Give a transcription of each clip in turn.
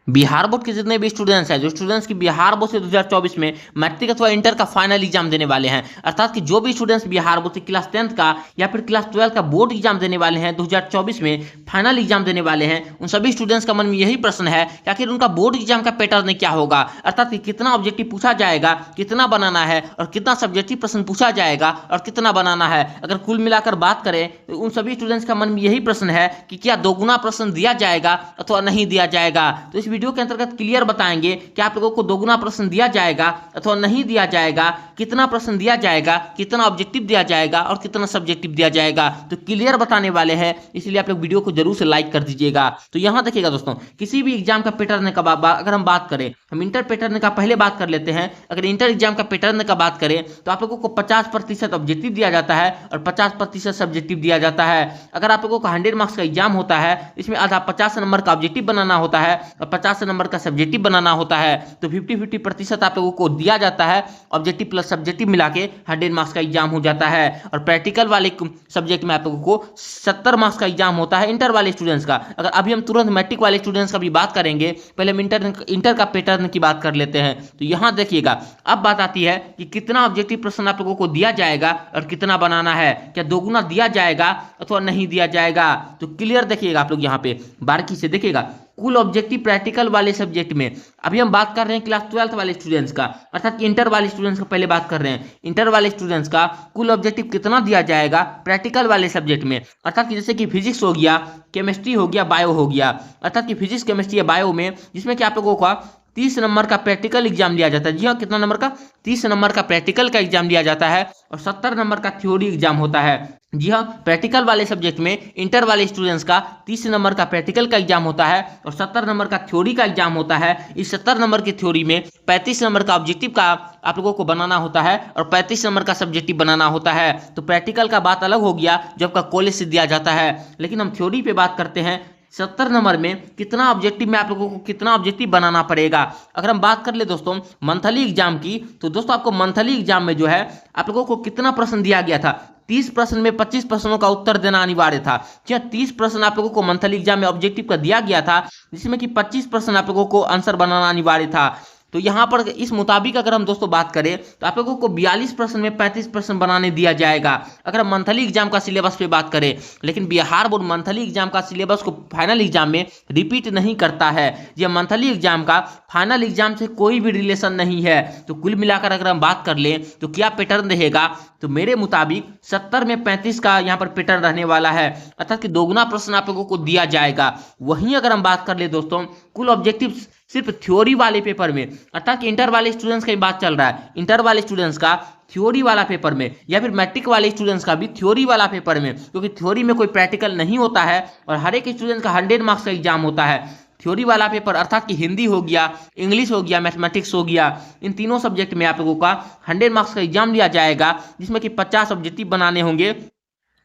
Bihar board के जितने भी स्टूडेंट्स हैं, जो स्टूडेंट्स की बिहार बोर्ड से 2024 में मैट्रिक अथवा इंटर का फाइनल एग्जाम देने वाले हैं, अर्थात कि जो भी स्टूडेंट्स बिहार बोर्ड से क्लास 10th का या फिर क्लास 12 का बोर्ड एग्जाम देने वाले हैं, 2024 में फाइनल एग्जाम देने वाले हैं, उन सभी स्टूडेंट्स का मन में यही प्रश्न है कि आखिर उनका बोर्ड एग्जाम का पैटर्न क्या होगा, अर्थात कि कितना ऑब्जेक्टिव पूछा जाएगा, कितना बनाना है और कितना सब्जेक्टिव प्रश्न पूछा जाएगा और कितना बनाना है। अगर कुल मिलाकर बात करें तो उन सभी स्टूडेंट्स का मन में यही प्रश्न है कि क्या दोगुना प्रश्न दिया जाएगा अथवा नहीं दिया जाएगा। तो इस वीडियो के अंतर्गत क्लियर बताएंगे कि आप लोगों को दोगुना प्रश्न दिया जाएगा अथवा नहीं दिया जाएगा, कितना प्रश्न दिया जाएगा, कितना ऑब्जेक्टिव दिया जाएगा और कितना सब्जेक्टिव दिया जाएगा। तो क्लियर बताने वाले हैं, इसलिए आप लोग वीडियो को जरूर से लाइक कर दीजिएगा। तो यहां देखिएगा दोस्तों, किसी भी एग्जाम का पैटर्न का अगर हम बात करें, हम इंटर पैटर्न का पहले बात कर लेते हैं। अगर इंटर एग्जाम का पैटर्न का बात करें तो आप लोगों को 50% ऑब्जेक्टिव दिया जाता है और 50% सब्जेक्टिव दिया जाता है। अगर आप लोगों का 100 मार्क्स का एग्जाम होता है, इसमें आधा 50 नंबर का ऑब्जेक्टिव बनाना होता है और 50 नंबर का सब्जेक्टिव बनाना होता है। तो 50-50% आप लोगों को दिया जाता है, ऑब्जेक्टिव प्लस सब्जेक्टिव मिला के 100 मार्क्स का एग्जाम हो जाता है। और प्रैक्टिकल वाले सब्जेक्ट में आप लोगों को 70 मार्क्स का एग्जाम होता है इंटर वाले स्टूडेंट्स का। अगर अभी हम तुरंत मैट्रिक वाले स्टूडेंट्स का भी बात करेंगे, पहले हम इंटर का पैटर्न की बात कर लेते हैं। तो यहां देखिएगा, अब बात आती है कि कितना ऑब्जेक्टिव प्रश्न आप लोगों को दिया जाएगा और कितना बनाना है, क्या दोगुना दिया जाएगा अथवा नहीं दिया जाएगा। तो क्लियर देखिएगा, आप लोग यहां पे बारीकी से देखिएगा। कुल ऑब्जेक्टिव प्रैक्टिकल वाले सब्जेक्ट में अभी हम बात कर रहे हैं क्लास 12th वाले स्टूडेंट्स का, अर्थात इंटर वाले स्टूडेंट्स का पहले बात कर रहे हैं। इंटर वाले स्टूडेंट्स का कुल ऑब्जेक्टिव कितना दिया जाएगा प्रैक्टिकल वाले सब्जेक्ट में, अर्थात कि जैसे कि फिजिक्स हो गया, केमिस्ट्री हो गया, बायो हो गया, अर्थात कि फिजिक्स, केमिस्ट्री या बायो में जिसमें कि आप लोगों का 30 नंबर का प्रैक्टिकल एग्जाम दिया जाता है। जी हाँ, कितना नंबर का? 30 नंबर का प्रैक्टिकल का एग्जाम दिया जाता है और 70 नंबर का थ्योरी एग्जाम होता है। जी हाँ, प्रैक्टिकल वाले सब्जेक्ट में इंटर वाले स्टूडेंट्स का 30 नंबर का प्रैक्टिकल का एग्जाम होता है और 70 नंबर का थ्योरी का एग्जाम होता है। इस 70 नंबर की थ्योरी में 35 नंबर का ऑब्जेक्टिव का आप लोगों को बनाना होता है और 35 नंबर का सब्जेक्टिव बनाना होता है। तो प्रैक्टिकल का बात अलग हो गया जो आपका कॉलेज से दिया जाता है, लेकिन हम थ्योरी पे बात करते हैं। 70 नंबर में कितना ऑब्जेक्टिव में आप लोगों को कितना ऑब्जेक्टिव बनाना पड़ेगा। अगर हम बात कर ले दोस्तों मंथली एग्जाम की, तो दोस्तों आपको मंथली एग्जाम में जो है आप लोगों को कितना प्रश्न दिया गया था, 30 प्रश्न में 25 प्रश्नों का उत्तर देना अनिवार्य था। क्या 30 प्रश्न आप लोगों को मंथली एग्जाम में ऑब्जेक्टिव का दिया गया था, जिसमें कि 25 प्रश्न आप लोगों को आंसर बनाना अनिवार्य था। तो यहाँ पर इस मुताबिक अगर हम दोस्तों बात करें तो आप लोगों को 42 प्रश्न में 35 प्रश्न बनाने दिया जाएगा, अगर हम मंथली एग्जाम का सिलेबस पे बात करें। लेकिन बिहार बोर्ड मंथली एग्जाम का सिलेबस को फाइनल एग्जाम में रिपीट नहीं करता है। ये मंथली एग्जाम का फाइनल एग्जाम से कोई भी रिलेशन नहीं है। तो कुल मिलाकर अगर हम बात कर लें तो क्या पैटर्न रहेगा, तो मेरे मुताबिक 70 में 35 का यहाँ पर पैटर्न रहने वाला है, अर्थात कि दोगुना प्रश्न आप लोगों को दिया जाएगा। वहीं अगर हम बात कर ले दोस्तों कुल ऑब्जेक्टिव सिर्फ थ्योरी वाले पेपर में, अर्थात कि इंटर वाले स्टूडेंट्स का बात चल रहा है, इंटर वाले स्टूडेंट्स का थ्योरी वाला पेपर में या फिर मैट्रिक वाले स्टूडेंट्स का भी थ्योरी वाला पेपर में, क्योंकि थ्योरी में कोई प्रैक्टिकल नहीं होता है और हर एक स्टूडेंट का 100 मार्क्स का एग्जाम होता है। थ्योरी वाला पेपर अर्थात कि हिंदी हो गया, इंग्लिश हो गया, मैथमेटिक्स हो गया, इन तीनों सब्जेक्ट में आप लोगों का 100 मार्क्स का एग्जाम लिया जाएगा, जिसमें कि 50 ऑब्जेक्टिव बनाने होंगे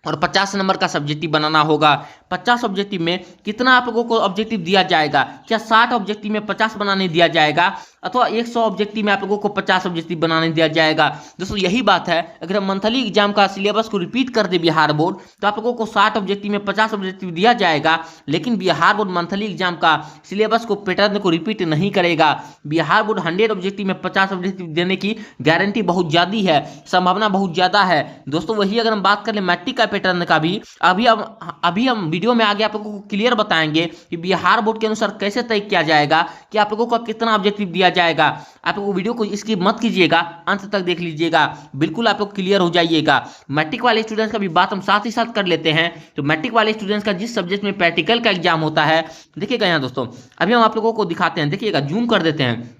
और 50 नंबर का सब्जेक्टिव बनाना होगा। 50 ऑब्जेक्टिव में कितना आप लोगों को ऑब्जेक्टिव दिया जाएगा, क्या 60 ऑब्जेक्टिव में 50 बनाने दिया जाएगा अथवा 100 ऑब्जेक्टिव में आप लोगों को 50 ऑब्जेक्टिव बनाने दिया जाएगा। दोस्तों यही बात है, अगर हम मंथली एग्जाम का सिलेबस को रिपीट कर दे बिहार बोर्ड, तो आप लोगों को 60 ऑब्जेक्टिव में 50 ऑब्जेक्टिव दिया जाएगा। लेकिन बिहार बोर्ड मंथली एग्जाम का सिलेबस को पैटर्न को रिपीट नहीं करेगा। बिहार बोर्ड 100 ऑब्जेक्टिव में 50 ऑब्जेक्टिव देने की गारंटी बहुत ज्यादा है, संभावना बहुत ज्यादा है। दोस्तों वही अगर हम बात कर ले मैट्रिक का पैटर्न का भी, अभी हम वीडियो में आगे आप लोगों को क्लियर बताएंगे कि बिहार बोर्ड के अनुसार कैसे तय किया जाएगा कि आप लोगों को कितना ऑब्जेक्टिव दिया जाएगा। आप लोगों वीडियो को इसकी मत कीजिएगा, अंत तक देख लीजिएगा, बिल्कुल आप लोग क्लियर हो जाइएगा। मैट्रिक वाले स्टूडेंट्स का भी बात हम साथ ही साथ कर लेते हैं। तो मैट्रिक वाले स्टूडेंट्स का जिस सब्जेक्ट में प्रैक्टिकल का एग्जाम होता है, देखिएगा यहाँ दोस्तों, अभी हम आप लोगों को दिखाते हैं, देखिएगा जूम कर देते हैं।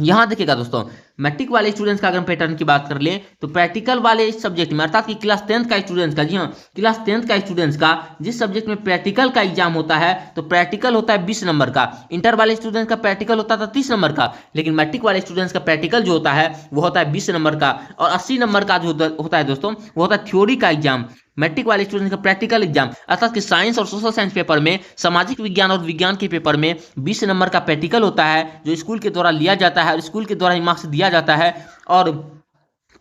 यहां देखिएगा दोस्तों, मैट्रिक वाले स्टूडेंट्स का अगर पैटर्न की बात कर लें तो प्रैक्टिकल वाले सब्जेक्ट में, अर्थात कि क्लास 10th का स्टूडेंट्स का, जी हाँ क्लास 10th का स्टूडेंट्स का जिस सब्जेक्ट में प्रैक्टिकल का एग्जाम होता है, तो प्रैक्टिकल होता है 20 नंबर का। इंटर वाले स्टूडेंट्स का प्रैक्टिकल होता था 30 नंबर का, लेकिन मैट्रिक वाले स्टूडेंट्स का प्रैक्टिकल जो होता है वो होता है 20 नंबर का। और 80 नंबर का जो होता है दोस्तों वो होता है थ्योरी का एग्जाम। मैट्रिक वाले स्टूडेंट का प्रैक्टिकल एग्जाम, अर्थात कि साइंस और सोशल साइंस पेपर में, सामाजिक विज्ञान और विज्ञान के पेपर में 20 नंबर का प्रैक्टिकल होता है, जो स्कूल के द्वारा लिया जाता है और स्कूल के द्वारा ही मार्क्स दिया जाता है। और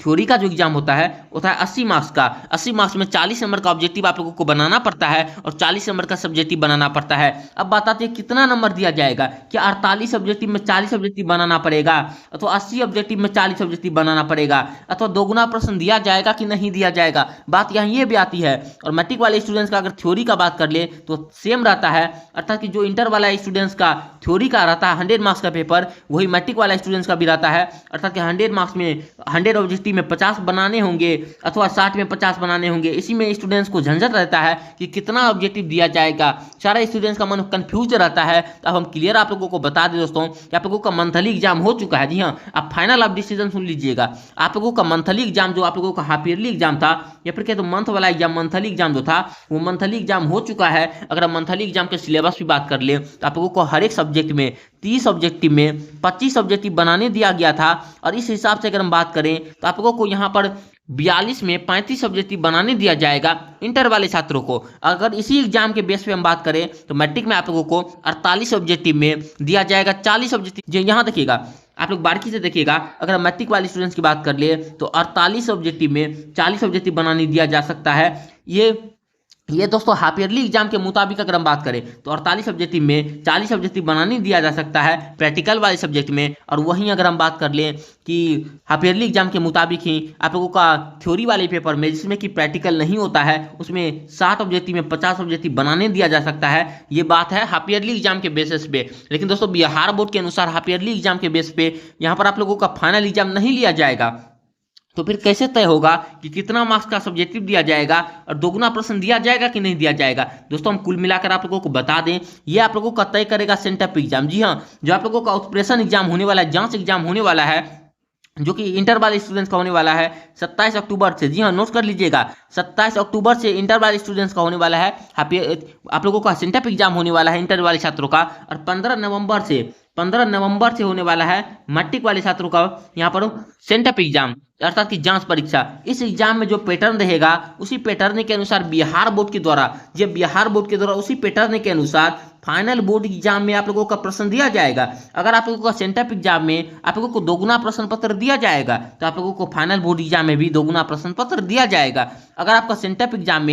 थ्योरी का जो एग्जाम होता है होता है 80 मार्क्स का। 80 मार्क्स में 40 नंबर का ऑब्जेक्टिव आप लोगों को बनाना पड़ता है और 40 नंबर का सब्जेक्टिव बनाना पड़ता है। अब बात आती है कितना नंबर दिया जाएगा, क्या 48 ऑब्जेक्टिव में 40 ऑब्जेक्टिव बनाना पड़ेगा अथवा 80 ऑब्जेक्टिव में 40 ऑब्जेक्टिव बनाना पड़ेगा अथवा दोगुना प्रश्न दिया जाएगा कि नहीं दिया जाएगा, बात यहाँ ये भी आती है। और मैट्रिक वाले स्टूडेंट्स का अगर थ्योरी का बात कर ले तो सेम रहता है, अर्थात कि जो इंटर वाला स्टूडेंट्स का थ्योरी का रहता है 100 मार्क्स का पेपर, वही मैट्रिक वाला स्टूडेंट्स का भी रहता है। अर्थात कि 100 मार्क्स में 100 ऑब्जेक्टिव में 50 बनाने होंगे अथवा 60 में 50 बनाने होंगे। इसी में स्टूडेंट्स को झंझट रहता है कि कितना ऑब्जेक्टिव दिया जाएगा, सारा स्टूडेंट्स का मन कंफ्यूज रहता है। तो अब हम क्लियर आप लोगों को बता दें दोस्तों कि आप लोगों का मंथली एग्जाम हो चुका है। जी हाँ, आप फाइनल आप डिसीजन सुन लीजिएगा। आप लोगों का मंथली एग्जाम जो आप लोगों का हाफ ईयरली एग्जाम था या फिर क्या तो मंथ वाला एग्जाम मंथली एग्जाम जो था वो मंथली एग्जाम हो चुका है। अगर हम मंथली एग्जाम के सिलेबस की बात कर ले तो आप लोगों को हर एक सब्जेक्ट में 30 ऑब्जेक्टिव में 25 ऑब्जेक्टिव बनाने दिया गया था। और इस हिसाब से अगर हम बात करें तो आप लोगों को यहाँ पर 42 में 35 ऑब्जेक्टिव बनाने दिया जाएगा इंटर वाले छात्रों को। अगर इसी एग्जाम के बेस पे हम बात करें तो मैट्रिक में आप लोगों को 48 ऑब्जेक्टिव में दिया जाएगा 40 ऑब्जेक्टिव। जो यहाँ देखिएगा, आप लोग बारीकी से देखिएगा, अगर मैट्रिक वाले स्टूडेंट्स की बात कर ले तो 48 ऑब्जेक्टिव में 40 ऑब्जेक्टिव बनाने दिया जा सकता है। ये दोस्तों हाफ ईयरली एग्जाम के मुताबिक अगर हम बात करें तो 48 ऑब्जेक्टिव में 40 ऑब्जेक्टिव बनाने दिया जा सकता है प्रैक्टिकल वाले सब्जेक्ट में। और वहीं अगर हम बात कर लें कि हाफ ईयरली एग्जाम के मुताबिक ही आप लोगों का थ्योरी वाले पेपर में जिसमें कि प्रैक्टिकल नहीं होता है उसमें 60 ऑब्जेक्टिव में 50 ऑब्जेक्टिव बनाने दिया जा सकता है। ये बात है हाफ ईयरली एग्जाम के बेसिस पे। लेकिन दोस्तों बिहार बोर्ड के अनुसार हाफ ईयरली एग्जाम के बेस पे यहाँ पर आप लोगों का फाइनल एग्जाम नहीं लिया जाएगा। तो फिर कैसे तय होगा कि कितना मार्क्स का सब्जेक्टिव दिया जाएगा और दोगुना प्रश्न दिया जाएगा कि नहीं दिया जाएगा। दोस्तों हम कुल मिलाकर आप लोगों को बता दें, ये आप लोगों का तय करेगा सेंटअप एग्जाम। जी हाँ, जो आप लोगों का ऑपरेशन एग्जाम होने वाला है, जांच एग्जाम होने वाला है, जो कि इंटर वाले स्टूडेंट्स का होने वाला है 27 अक्टूबर से। जी हाँ, नोट कर लीजिएगा, 27 अक्टूबर से इंटर वाले स्टूडेंट्स का होने वाला है। आप लोगों का सेंटअप एग्जाम होने वाला है इंटर वाले छात्रों का। और 15 नवंबर से होने वाला है मैट्रिक वाले छात्रों का यहाँ पर सेंटअप एग्जाम, अर्थात की जांच परीक्षा। इस एग्जाम में जो पैटर्न रहेगा उसी पैटर्न के अनुसार बिहार बोर्ड के द्वारा उसी पैटर्न के अनुसार फाइनल बोर्ड एग्जाम में आप लोगों का प्रश्न दिया जाएगा। अगर आप लोगों का सेंटअप एग्जाम में आप लोगों को दोगुना प्रश्न पत्र दिया जाएगा तो आप लोगों को फाइनल बोर्ड एग्जाम में भी दोगुना प्रश्न पत्र दिया जाएगा। अगर आपका सेंटअप एग्जाम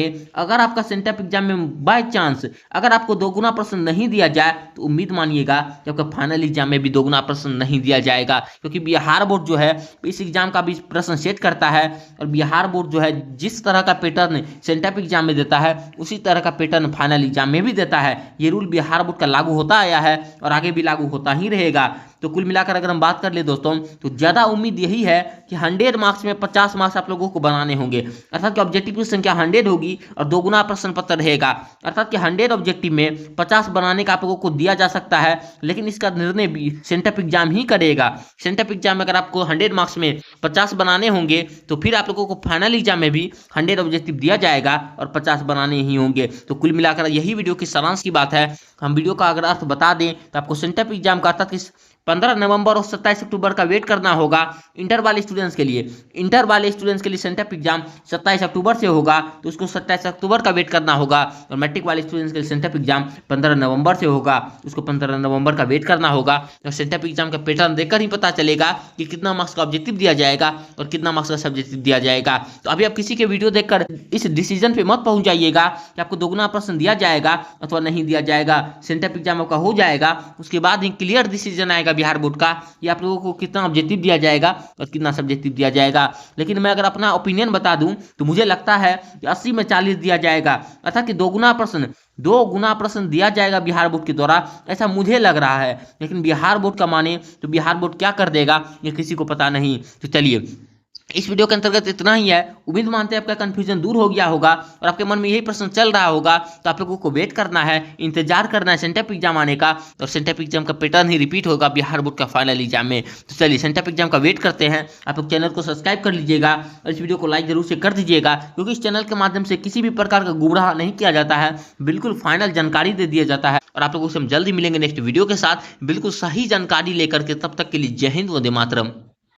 में बाय चांस अगर आपको दोगुना प्रश्न नहीं दिया जाए तो उम्मीद मानिएगा कि आपका फाइनल एग्जाम में भी दोगुना प्रश्न नहीं दिया जाएगा, क्योंकि बिहार बोर्ड जो है इस एग्जाम का भी प्रश्न सेट करता है। और बिहार बोर्ड जो है जिस तरह का पैटर्न सेंटअप एग्जाम में देता है उसी तरह का पैटर्न फाइनल एग्जाम में भी देता है। ये रूल बिहार बोर्ड का लागू होता आया है और आगे भी लागू होता ही रहेगा। तो कुल मिलाकर अगर हम बात कर ले दोस्तों तो ज्यादा उम्मीद यही है कि 100 मार्क्स में 50 मार्क्स आप लोगों को बनाने होंगे, अर्थात कि ऑब्जेक्टिव की संख्या 100 होगी और दोगुना प्रश्न पत्र रहेगा। अर्थात कि 100 ऑब्जेक्टिव में 50 बनाने का आप लोगों को दिया जा सकता है, लेकिन इसका निर्णय भी सेंटअप एग्जाम ही करेगा। सेंटअप एग्जाम में अगर आपको 100 मार्क्स में 50 बनाने होंगे तो फिर आप लोगों को फाइनल एग्जाम में भी 100 ऑब्जेक्टिव दिया जाएगा और 50 बनाने ही होंगे। तो कुल मिलाकर यही वीडियो की सारांश की बात है। हम वीडियो का अगर अर्थ बता दें तो आपको सेंटअप एग्जाम का अर्थात 15 नवंबर और 27 अक्टूबर का वेट करना होगा इंटर वाले स्टूडेंट्स के लिए। इंटर वाले स्टूडेंट्स के लिए सेंटअप एग्जाम 27 अक्टूबर से होगा तो उसको 27 अक्टूबर का वेट करना होगा। और मैट्रिक वाले स्टूडेंट्स के लिए सेंटअप एग्जाम 15 नवंबर से होगा, उसको 15 नवंबर का वेट करना होगा। और सेंटअप एग्जाम का पैटर्न देखकर ही पता चलेगा कि कितना मार्क्स का ऑब्जेक्टिव दिया जाएगा और कितना मार्क्स का सब्जेक्टिव दिया जाएगा। तो अभी आप किसी के वीडियो देखकर इस डिसीजन पे मत पहुंच जाइएगा कि आपको दोगुना प्रश्न दिया जाएगा अथवा नहीं दिया जाएगा। सेंटअप एग्जाम आपका हो जाएगा, उसके बाद ही क्लियर डिसीजन आएगा बिहार बोर्ड का, ये आप लोगों को कितना ऑब्जेक्टिव दिया जाएगा और कितना सब्जेक्टिव दिया जाएगा। लेकिन मैं अगर अपना ओपिनियन बता दूं तो मुझे लगता है कि 80 में 40 दिया जाएगा, अर्थात कि 2 गुना प्रश्न दिया जाएगा बिहार बोर्ड के द्वारा, ऐसा मुझे लग रहा है। लेकिन बिहार बोर्ड का माने तो बिहार बोर्ड क्या कर देगा ये किसी को पता नहीं। तो चलिए इस वीडियो के अंतर्गत इतना ही है। उम्मीद मानते हैं आपका कंफ्यूजन दूर हो गया होगा और आपके मन में यही प्रश्न चल रहा होगा। तो आप लोगों को वेट करना है, इंतजार करना है सेंटअप एग्जाम आने का, और सेंटअप एग्जाम का पैटर्न ही रिपीट होगा बिहार बोर्ड का फाइनल एग्जाम में। तो चलिए सेंटअप एग्जाम का वेट करते हैं। आप लोग चैनल को सब्सक्राइब कर लीजिएगा और इस वीडियो को लाइक जरूर से कर दीजिएगा, क्योंकि इस चैनल के माध्यम से किसी भी प्रकार का गुमराह नहीं किया जाता है, बिल्कुल फाइनल जानकारी दे दिया जाता है। और आप लोगों से हम जल्दी मिलेंगे नेक्स्ट वीडियो के साथ बिल्कुल सही जानकारी लेकर के। तब तक के लिए जय हिंद, वंदे मातरम।